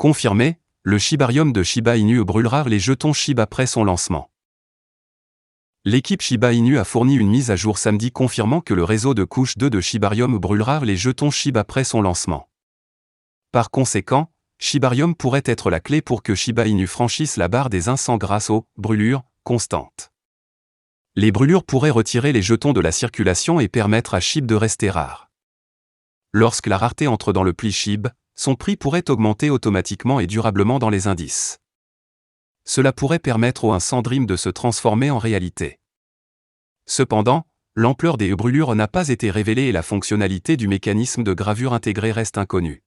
Confirmé, le Shibarium de Shiba Inu brûlera les jetons SHIB après son lancement. L'équipe Shiba Inu a fourni une mise à jour samedi confirmant que le réseau de couche 2 de Shibarium brûlera les jetons SHIB après son lancement. Par conséquent, Shibarium pourrait être la clé pour que Shiba Inu franchisse la barre des 100 grâce aux brûlures constantes. Les brûlures pourraient retirer les jetons de la circulation et permettre à SHIB de rester rare. Lorsque la rareté entre dans le pli SHIB, son prix pourrait augmenter automatiquement et durablement dans les indices. Cela pourrait permettre au 100 Dream de se transformer en réalité. Cependant, l'ampleur des brûlures n'a pas été révélée et la fonctionnalité du mécanisme de gravure intégré reste inconnue.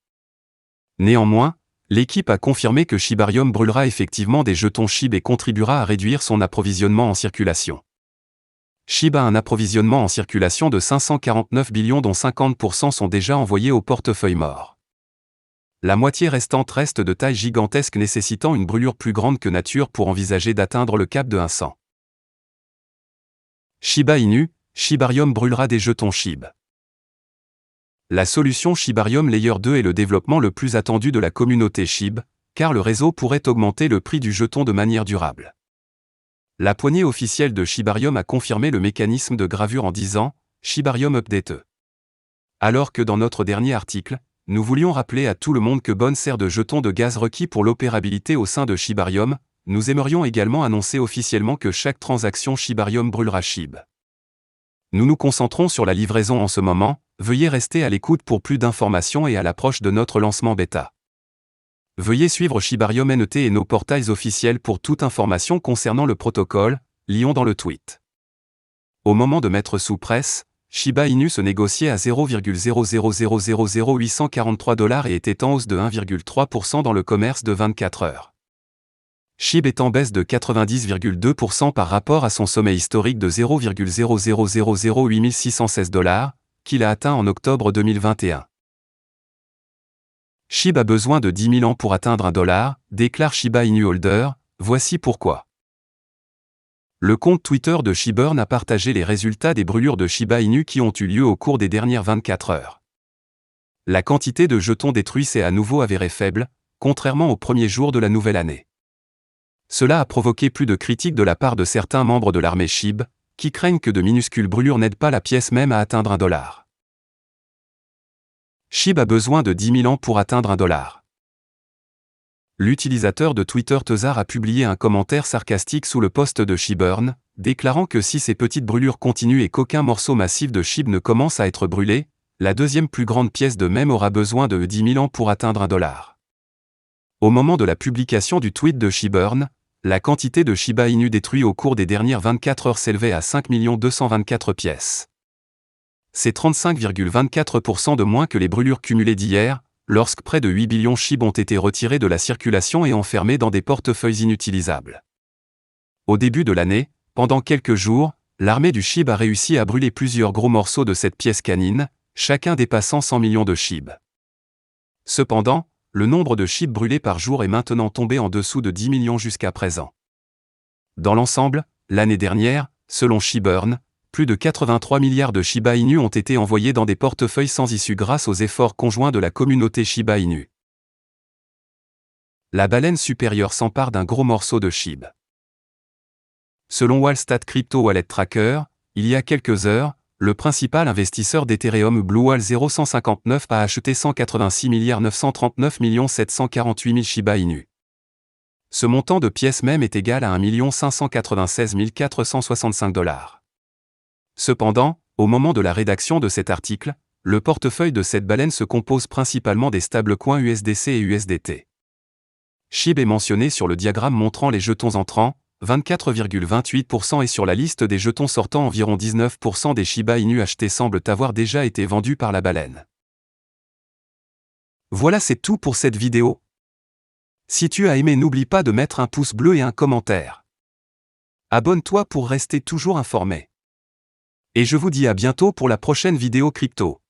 Néanmoins, l'équipe a confirmé que Shibarium brûlera effectivement des jetons SHIB et contribuera à réduire son approvisionnement en circulation. SHIB a un approvisionnement en circulation de 549 billions dont 50% sont déjà envoyés au portefeuille mort. La moitié restante reste de taille gigantesque nécessitant une brûlure plus grande que nature pour envisager d'atteindre le cap de 100. Shiba Inu, Shibarium brûlera des jetons SHIB. La solution Shibarium Layer 2 est le développement le plus attendu de la communauté SHIB, car le réseau pourrait augmenter le prix du jeton de manière durable. La poignée officielle de Shibarium a confirmé le mécanisme de gravure en disant « Shibarium Update ». Alors que dans notre dernier article, nous voulions rappeler à tout le monde que bonne sert de jetons de gaz requis pour l'opérabilité au sein de Shibarium, nous aimerions également annoncer officiellement que chaque transaction Shibarium brûlera SHIB. Nous nous concentrons sur la livraison en ce moment, veuillez rester à l'écoute pour plus d'informations et à l'approche de notre lancement bêta. Veuillez suivre Shibarium NET et nos portails officiels pour toute information concernant le protocole, lions dans le tweet. Au moment de mettre sous presse, Shiba Inu se négociait à 0,0000843 $ et était en hausse de 1,3% dans le commerce de 24 heures. SHIB est en baisse de 90,2% par rapport à son sommet historique de 0,0008616 $, qu'il a atteint en octobre 2021. SHIB a besoin de 10 000 ans pour atteindre $1, déclare Shiba Inu Holder, voici pourquoi. Le compte Twitter de Shibburn a partagé les résultats des brûlures de Shiba Inu qui ont eu lieu au cours des dernières 24 heures. La quantité de jetons détruits s'est à nouveau avérée faible, contrairement au premier jour de la nouvelle année. Cela a provoqué plus de critiques de la part de certains membres de l'armée SHIB, qui craignent que de minuscules brûlures n'aident pas la pièce même à atteindre $1. SHIB a besoin de 10 000 ans pour atteindre $1. L'utilisateur de Twitter Tezar a publié un commentaire sarcastique sous le post de Shibburn, déclarant que si ces petites brûlures continuent et qu'aucun morceau massif de SHIB ne commence à être brûlé, la deuxième plus grande pièce de même aura besoin de 10 000 ans pour atteindre $1. Au moment de la publication du tweet de Shibburn, la quantité de Shiba Inu détruit au cours des dernières 24 heures s'élevait à 5 224 pièces. C'est 35,24% de moins que les brûlures cumulées d'hier, lorsque près de 8 billions SHIB ont été retirés de la circulation et enfermés dans des portefeuilles inutilisables. Au début de l'année, pendant quelques jours, l'armée du SHIB a réussi à brûler plusieurs gros morceaux de cette pièce canine, chacun dépassant 100 millions de SHIB. Cependant, le nombre de SHIB brûlés par jour est maintenant tombé en dessous de 10 millions jusqu'à présent. Dans l'ensemble, l'année dernière, selon Shibburn, plus de 83 milliards de Shiba Inu ont été envoyés dans des portefeuilles sans issue grâce aux efforts conjoints de la communauté Shiba Inu. La baleine supérieure s'empare d'un gros morceau de SHIB. Selon Wallstat Crypto Wallet Tracker, il y a quelques heures, le principal investisseur d'Ethereum BlueWhale 0159 a acheté 186 939 748 000 Shiba Inu. Ce montant de pièces même est égal à 1 596 465 $. Cependant, au moment de la rédaction de cet article, le portefeuille de cette baleine se compose principalement des stablecoins USDC et USDT. SHIB est mentionné sur le diagramme montrant les jetons entrants, 24,28% et sur la liste des jetons sortants environ 19% des Shiba Inu achetés semblent avoir déjà été vendus par la baleine. Voilà, c'est tout pour cette vidéo. Si tu as aimé, n'oublie pas de mettre un pouce bleu et un commentaire. Abonne-toi pour rester toujours informé. Et je vous dis à bientôt pour la prochaine vidéo crypto.